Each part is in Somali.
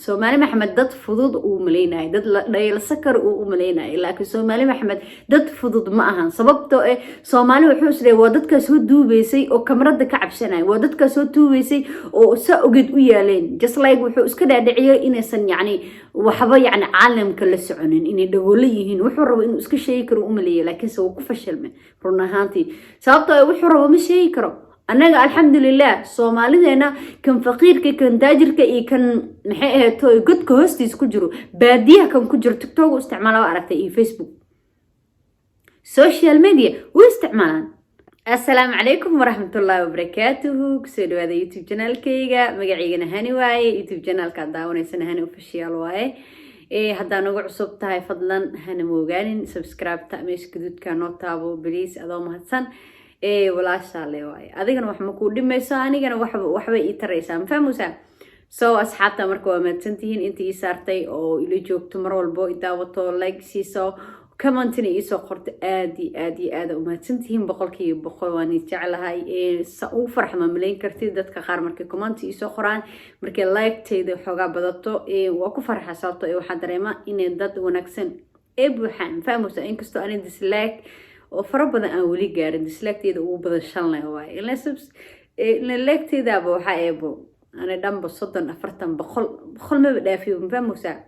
Soomaali Maxamed dad fudud uu maleynay dad dhayl sakar uu maleynay laakiin Soomaali Maxamed dad fudud ma ahan sababtoo Soomaali wuxuu isleeyahay waa dadka soo duubeysay oo kamarada ka cabsanay waa dadka soo duubeysay oo sa ogid u yaaleen just like wuxuu iska dhaadhiciyay inaysan waxba caalamka la soconin inay dhagoolo yihiin wuxuu rabo inuu iska sheegi karo u maleeyay laakiin soo ku fashilmay run ahaantii sababtoo wuxuu rabo ma sheegi karo أنا الحمد لله Soomaalida kan faqiirka kan taajirka iyo kan maxay ahayd god ka hoostiis ku jiro baadiyaha kan ku jiro TikTok isticmaalo aragtay iyo Facebook social media u isticmaalaan السلام عليكم ورحمة الله وبركاته كسر هذا يوتيوب channel كيجا مجاعينا هني واي يوتيوب channel كداون سنة هني official واي هذا نوع عصب تاعي فضلا هني موجانين سبسكرايب تأميش كدود كانوا تابو بليز أضام هتسن ولا شالله واي أذيكنا وحنا كودي مساني كنا وحبة يتريسان فهموسا أصحابتا مركوا ما تنتهين أنتي صارتي أو اللي جوك تمروا البو إذا وطول لايك سيسو كمان تني إيسو قرت آدي وما تنتهين بقولكي بقواني تعال هاي سأو فرح ما ملين كرتي دتك خار مركي كمان تيسو قران مركي لايك تيدو حاجة بدتو وأكو فرح صارتو وحضريما إن دت ونكسن بوحان فهموسا إنكستو أنا ديسلايك وفربنا أولي جارد سلكتي وبدا شلنا هواي إلا سبس لكتي ذا بو حايبو أنا دم بصدن أفرتن بخل ما بدأ فيه فموسع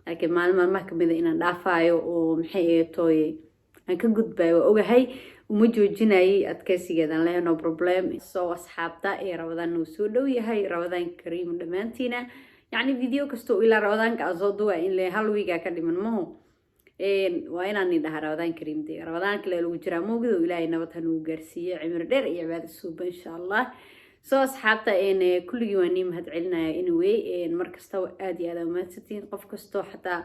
لكن ما كمل إن دافعه ومحيي توي أنا كنت باي وأوجهي ومجو جناي أتكسي جدا لا no problem أصحابتا رمضان وسودو يهاي رمضان كريم دمانتينا فيديو كستو إلى رمضان كأزودوا إن له هالويجا كلمن ماهو وين أني ده رمضان كريم دي رمضان كله لو جرى موجود وإلهي نبتها نوجرسية عمر دير يعباد السوب إن شاء الله أصحابتا إن كل يواني مهدعلنا anyway مركز تو آدي هذا ما ستين قف كستو حتى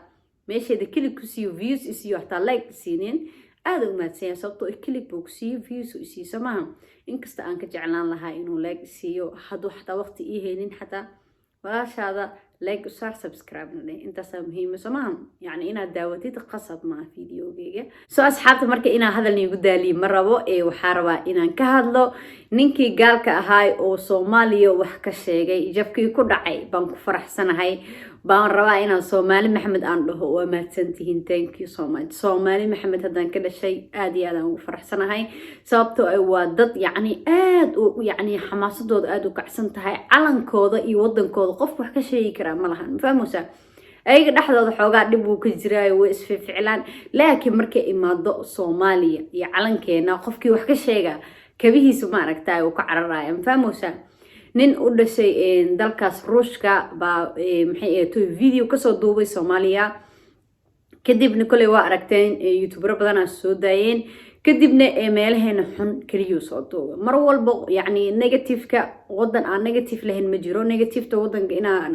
ماشي ده كل كسيو فيوز يسيو حتى لايك سنين هذا ما تسين صوتو كل بوكسيو فيوز ويسي سماهم إن كستا أنك جعلان لها إنه لايك سيو حدو حتى وقت إيهين حتى ولاش هذا لايك وصار سبسكرايب لي انت مهم سماهم إنا داوتي تقصد مع فيديو جيجا أصحابتي مركا إنا هذا اللي يقول مرة وحاربا إنا كهدلو نينكي قالك هاي أو صوماليا وحكا شيغي جابكي كودعي بانكو فرح سنة هاي بان روا إنا صومالي محمد أنده وما تنتهين thank you so much صومالي محمد هدان كده شيء آدي آدم وفرح سنة هاي سببتو ضد آد حماسة آد وكعسنت هاي علن كوضا يوضن كوضا قف وحكا شيء كرام ملهان فهموسا أي dhexdooda xoogaa dib uu ka jiray way isficlaan laakiin markay imaado Soomaaliya iyo calankeena qofkii wax ka sheega kabihiisu ma aragtay uu ka cararaya fahmoosa nin u dhashay dalkaas Ruushka ba maxay video ka soo duubay Soomaaliya kadibna kale waa aragteen YouTuber badan soo daayeen kadibna meelaheena xun kaliyo soo duuba mar walba negative ka wadan aan negative lahayn ma jiro negative ta wadanka ina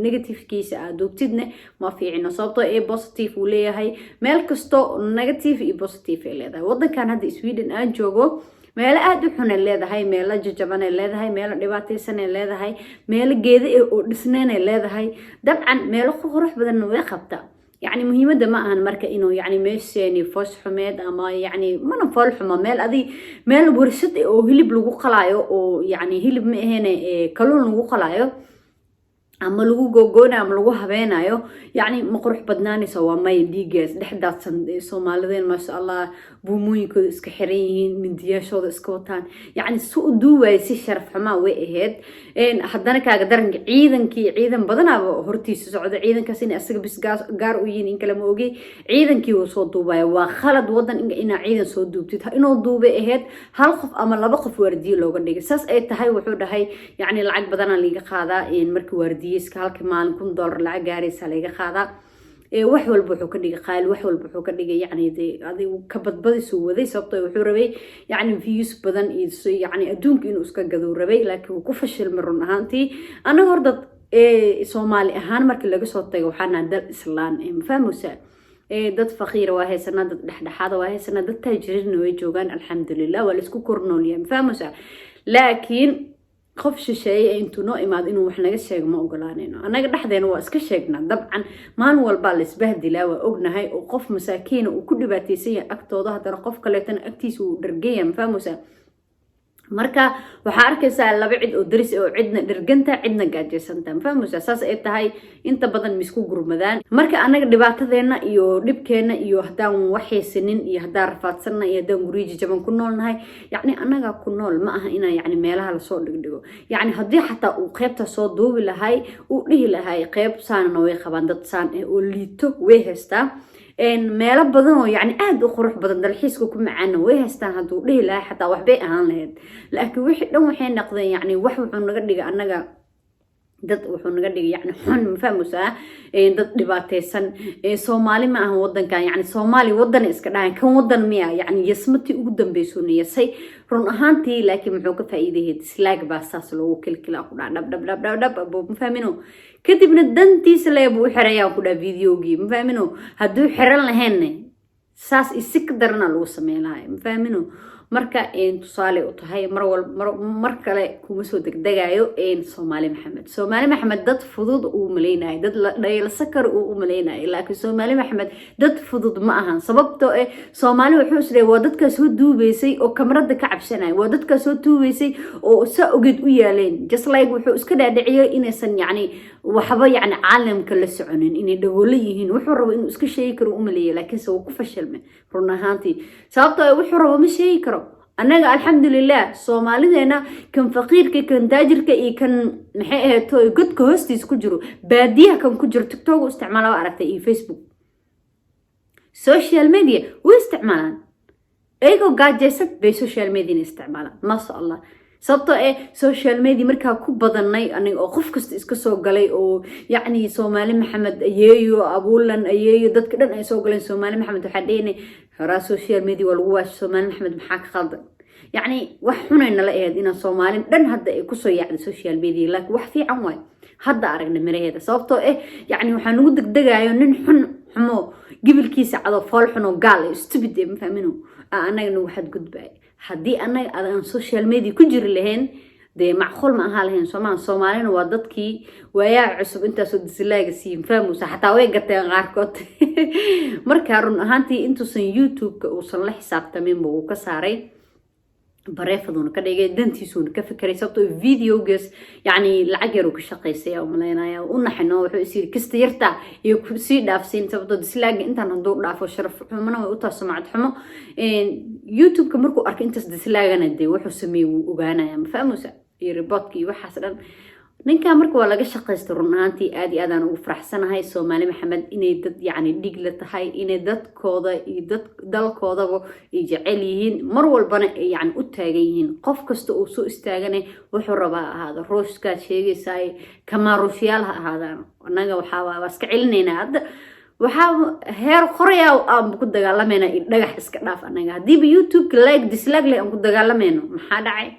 negative kiisa aad doogtidna ma fiicina sababtoo positive uu leeyahay meel kasto negative iyo positive ay leedahay wadankan hadda Sweden aan joogo meel aad u xun ay leedahay meel jajaban ay leedahay meel dhibaataysan ay leedahay meel geedo oo dhisnaan ay leedahay dabcan meel qurux badan way qabtaa مهمة ما أنا مركا إنه ماشي فوش حماد أما ما نفعل حما مال أذي مال برشة أو هلي بلوجو قلايو أو هلي هنا كلون لوجو قلايو أما لوجو جونا أما لوجو هبينايو مقروح بدناني سوا ما يديجاز دحدات سوماليين ما شاء الله بوموي كود إسكحرين من دياشو إسكوتان سوق دوّا سي شرف حما وإهد حدنا كقدرن عيدن بدنا هرتي سعود عيدن كسين أسق بس جار وين إن كلام أوجي عيدن كي وصوت دوّا وخلد وطن إن عيدن صوت دوبتي إنه دوّا إهد هالخف أما لا بقف وردي لو قديك ساس تهاي وحودة هاي العق بدنا اللي قاعدة إن مرك وردي كالك مال كن دور لعق جاريس على قاعدة wax walba wuxuu ka dhigay qaal wax walba wuxuu ka dhigay adigu ka badbadisu waday sababtoo wuxuu rabay views badan iyo adduunka inuu iska gado rabay laakiin uu ku fashilmay run ahaantii anaga horda Soomaali ahaan markii laga soo tago waxaana dad islaan ma fahmoosa dad faqiir waa haysanaa dad dhexdhexaad waa haysanaa dad taajiriin way joogaan alxamdulillah waa la isku kornooliyay ma fahmoosa laakiin qof shisheeye intuu noo imaad inuu wax naga sheego ma ogolaanayno anaga dhaxdeena waa iska sheegnaa dabcan maan walba la isbahdilaa waa ognahay oo qof masaakiin uu ku dhibaataysan yahay agtooda hadana qof kale tan agtiisa uu dhargeeyay ma fahmoosa marka waxaa arkaysaa laba cid oo daris oo cidna dhirganta cidna gaajaysantaa fahmaysaa saas ay tahay inta badan misku gurmadaan marka anaga dhibaatadeena iyo dhibkeena iyo hadaan waxaysanin iyo hadaan rafaadsanna iyo hadaan guriga jaban ku noolnahay yacni anaga ku nool ma aha inaan yacni meelaha la soo dhigdhigo yacni haddii xataa uu qaybta soo duubi lahay uu dhihi lahay qayb saanana way qabaan dad saan oo liito way haystaa meelo badan oo yacni aad u qurux badan dalxiiska ku macaana way haystaan hadduu dhihi lahay xataa waxbay ahaan lahayd laakiin wixii dhan waxay noqdeen yacni wax wuxuu naga dhigay annaga dad wuxuu naga dhigay yacni xun ma fahmaysaa dad dhibaataysan soomaali ma ahan wadankan yacni soomaali wadan iska dhahan kan wadan miya yacni yasmatii ugu dambeysuu niyasay run ahaantii laakiin muxuu ka faa'iidahay dislaag baa saas loogu kilkilaa ku dhaca dhab abuu ma fahmino kadibna dantiisa lee buu u xirayaa ku dhaha videogii ma fahmino hadduu xiran lahaynne saas isi ka darana lagu sameyn lahay ma fahmino marka tusaale u tahay mar kale kuma soo degdegayo Soomaali Maxamed dad fudud uu maleynay dad dhayl sakar uu maleynay laakiin Soomaali Maxamed dad fudud ma ahan sababtoo Soomaali wuxuu isleeyahay waa dadka soo duubeysay oo kamarada ka cabsanay waa dadka soo duubeysay oo sa ogid u yaaleen just like wuxuu iska dhaadhiciyay inaysan yacni waxba yacni caalamka la soconin inay dhagoolo yihiin wuxuu rabo inuu iska sheegi karo u maleeyay laakiin se wuu ku fashilmay run ahaantii sababtoo wuxuu rabo ma sheegi karo anaga alxamdulilah Soomaalideena kan faqiirka kan taajirka iyo kan maxay ahayd godka hoostiis ku jiro baadiyaha kan ku jiro TikTok u isticmaalaa aragtay iyo Facebook social media u isticmaalaan ayagoo gaajaysan bay social media isticmaalaan ma sha Allah sababtoo social media markaa ku badanay aniga oo qof kasta iska soo galay oo yacni Soomaali Maxamed ayeeyo abuulan ayeeyo dadka dhan ay soo galeen Soomaali Maxamed waxa dheene hora social media waa lagu waash Soomaali Maxamed maxaa ka qaldan yacni wax xunayna la eed inaan Soomaali dhan hadda ay ku soo yaacdo social media laakiin wax fiican waay hadda aragna miraheeda sababtoo yacni waxaan ugu degdegayo nin xun xumo gibilkiisa cado fool xun oo gaal stupid ma fahmino anagana waxaad gudbay haddii anaga aan social media ku jiri lahayn dee macquul ma aha lahayn Soomaalina waa dadkii waayaa cusub intaasoo dislaaga siin fahmaysaa xataa way gateen qaarkood marka run ahaantii intuusan YouTube-ka uusan la xisaabtamin buu ka saaray bareefaduna ka dhigay dantiisuuna ka fikiray sababtoo videogaas yacni lacag yar uu ka shaqaysay oo maleynaya u naxino wuxuu isii kasta yarta iyo sii dhaafsiin sababtoo dislaaga intaan haduu dhaafo sharaf xumana way u taas sumcad xumo YouTube-ka markuu arkay intaas dislaagana dee wuxuu sameeyay uu ogaanaya ma fahmaysaa iyo reportka iyo waxaas dhan ninka marka waa laga shaqaystay run ahaantii aad iyo aad aan ugu faraxsanahay Soomaali Maxamed inay dad yacni dhig la tahay inay dadkooda iyo dalkoodaba ay jecel yihiin mar walbana ay yacni u taagan yihiin qof kasta oo soo istaaganay wuxuu rabaa ahaado rooska sheegaysaa kama ruufiyaal ha ahaadaan anaga waxaa iska celinaynaa hadda waxaa heer qoraya aan ku dagaalamayna dhagax iska dhaaf anaga hadiiba YouTube-ka like dislike aan ku dagaalamayno maxaa dhacay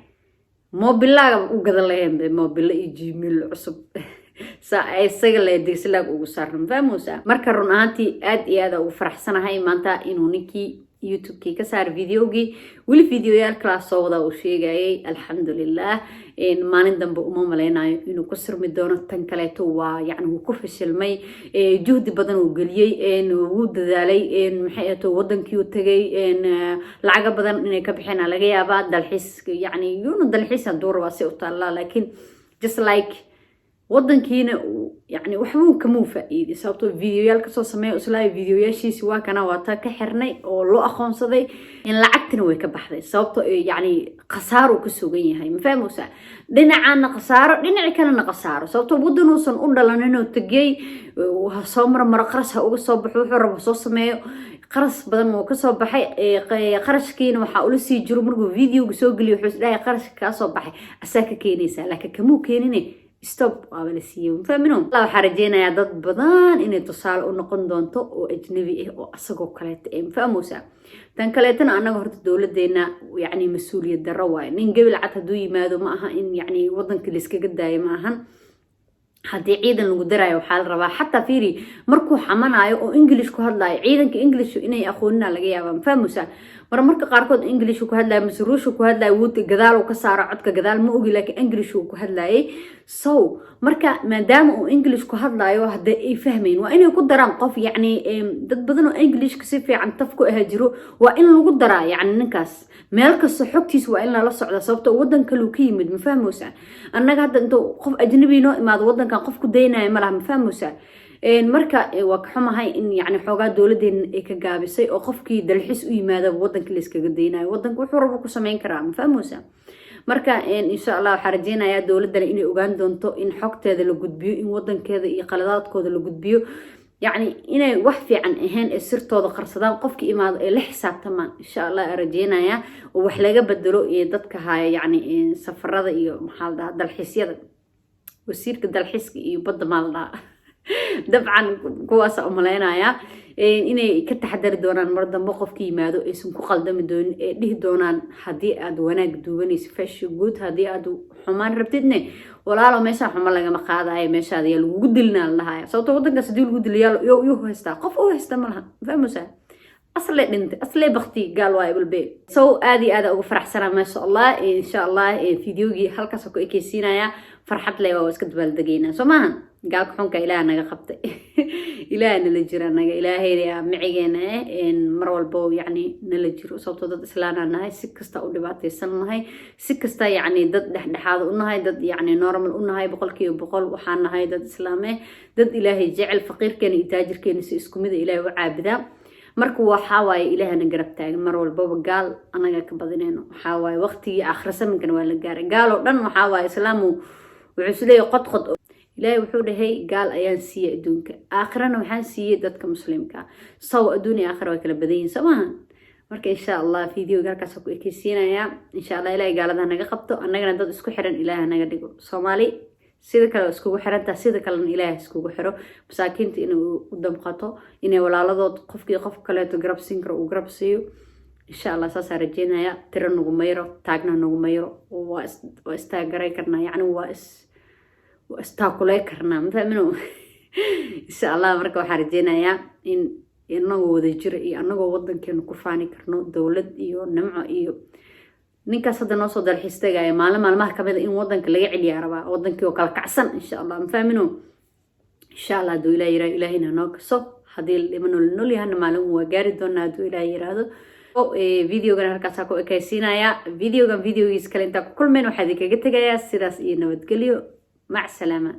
mobilaga u gadalayeen mobile iyo Gmail cusub ay isaga la dislike ugu saaran fahmaysaa marka run ahaantii aad iyo aad ugu faraxsanahay maanta inuu ninkii YouTube-kii ka saar videogii wali videoyaal kala soo wada uu sheegayay alxamdulillah maalin dambe uma maleynayo inuu ku sirmi doono tan kaleeto waa yacni uu ku fashilmay juhdi badan uu geliyay uu dadaalay maxay ahayd wadankii uu tagay lacag badan inay ka bixinaa laga yaabaa dalxiis yacni inuu dalxiis door waa si u taala laakiin just like wadankiina yacni waxbuu kama faa'iiday sababtoo videoyaal ka soo sameeyay islaa videoyaashiisi waa kana waa ta ka xirnay oo loo aqoonsaday in lacagtina way ka baxday sababtoo yacni qasaaro ka sugan yahay ma fahmaysaa dhinacana qasaaro dhinac kalena qasaaro sababtoo wadan uusan u dhalanin oo tagay soo mar qaras ha uga soo baxo wuxuu rabo soo sameeyo qaras badan oo ka soo baxay qarashkiina waxa uu la sii jiro markuu videoga soo galiyo wuxuu isdhahay qarashka ka soo baxay asaa ka keenaysa laakiin kamuu keenine stop ولا سيو فمنهم الله حرجينا يا ضد بدان إني تصال ونقن دونتو وأجنبي أو أسقو كلات فموسى تنكلتنا أنا قهرت الدولة دينا يعني مسؤولية الرواية إن قبل عتدوي ماذا معها إن يعني وضن كليسك قداي معها haddii ciidan lagu daraayo waxa la rabaa xataa fiiri markuu xamanayo oo English ku hadlayo ciidanka English inay aqoonina laga yaabaa fahmusa marmarka qaarkood English ku hadlay masruush ku hadlay wuu gadaal uu ka saaro codka gadaal ma ogi laakiin English ku hadlay so marka maadaama uu English ku hadlayo hadda ay fahmeen waa inay ku daraan qof yacni dad badan oo English ka si fiican tafku ah jiro waa in lagu daraa yacni ninkaas meel kasta xogtiis waa in la socdo sababtoo wadanka loo ka yimid ma fahmoosa annaga hadda inta qof ajnabi noo imaado wadankan qof ku daynayo ma laha ma fahmoosa marka waa ka xumahay in yacni xoogaa dowladeena ay ka gaabisay oo qofkii dalxiis u yimaada wadanka la iskaga daynayo wadanka wuxuu rabo ku sameyn karaa ma fahmoosa marka insha Allah waxaan rajeynayaa dowladda inay ogaan doonto in xogteeda la gudbiyo in wadankeeda iyo qaladaadkooda la gudbiyo يعني إنه وحفي عن إهان السرطة قرصدان قفك إما لحساب تمام إن شاء الله أرجينا يا وحلاقة بدلو يدتك هاي يعني سفر هذا محل ده الحسية وسير كده الحس يبض مال ده طبعا قواسة أملينا يا إنه كتحدر دونان مرضى موقف كيمادو اسم كقلدم دون ده دونان هدي أدوانا جدواني سفش جود هدي أدو حمان ربتدني ولا لو ماشى حمل لقى مقعد هاي ماشى هذي الوجود لنا الله هاي صوت ودك سدي الوجود اللي يو هستا قف أو هستا ملها فهموسا أصلي بنت أصلي بختي قال واي بالبيت آدي هذا فرح سنة ما شاء الله إن شاء الله فيديوجي هلكا سكو إكيسينا يا فرحت لي واسكت بلدقينا سمعان قالك حنك إلهنا قبطي إلهنا لجرنا إلهي يا معينا إن مرول بو يعني نلجرو صوت ضد إسلانا نهاي سكستا أو دبعتي سنة هاي سكستا يعني ضد دحدحاد ونهاي ضد يعني نورمال ونهاي بقول كي وبقول وحان هاي ضد إسلامي ضد إلهي جعل فقير كان يتاجر كان يسكم إذا إلهي وعابدا markuu waxa waay ilaahana garab taagan mar walba gaal anaga ka badinayno waxa waay waqtigii aakhir samankan waa la gaaray gaal oo dhan waxa waay islaamu wuxuu leeyahay qod ilaahay wuxuu dhahay gaal ayaan siiyay adduunka aakhirana waxaan siiyay dadka muslimka saw adduunka aakhir waa kala badan yihiin samahan marka insha Allah fiidiyowga halkaas ku ekeysiinaya insha Allah ilaahay gaalada naga qabto annagana dad isku xiran ilaahay naga dhigo Soomaali sida kale iskugu xirantaa sida kale ilaahay iskugu xiro masaakiinta inuu u damqato inay walaaladood qofkii qof kale to garab siin karo uu garab siiyo insha Allah saas rajeynaya tira nagu mayro taagna nagu mayro waa istaagaray karna yani waa istaakulay karna mafahmino insha Allah marka waxaan rajeynayaa in inagoo wada jiro iyo anagoo wadankeena ku faani karno dawlad iyo nimco iyo ninkaas hadda noo soo dalxiistagaya maalmaha kamid in wadanka laga celiyaa rabaa wadankii oo kala kacsan insha Allah ma fahmino insha Allah duu ilaahayna noo kaso hadii dhimano nool yahay maalin waa gaari doonaa duu ilaahay yiraahdo oo videogan halkaas ku ekaysiinaya videogiis kale inta ku kulmeen waxaad kaga tagayaa sidaas iyo nabadgelyo mac salaama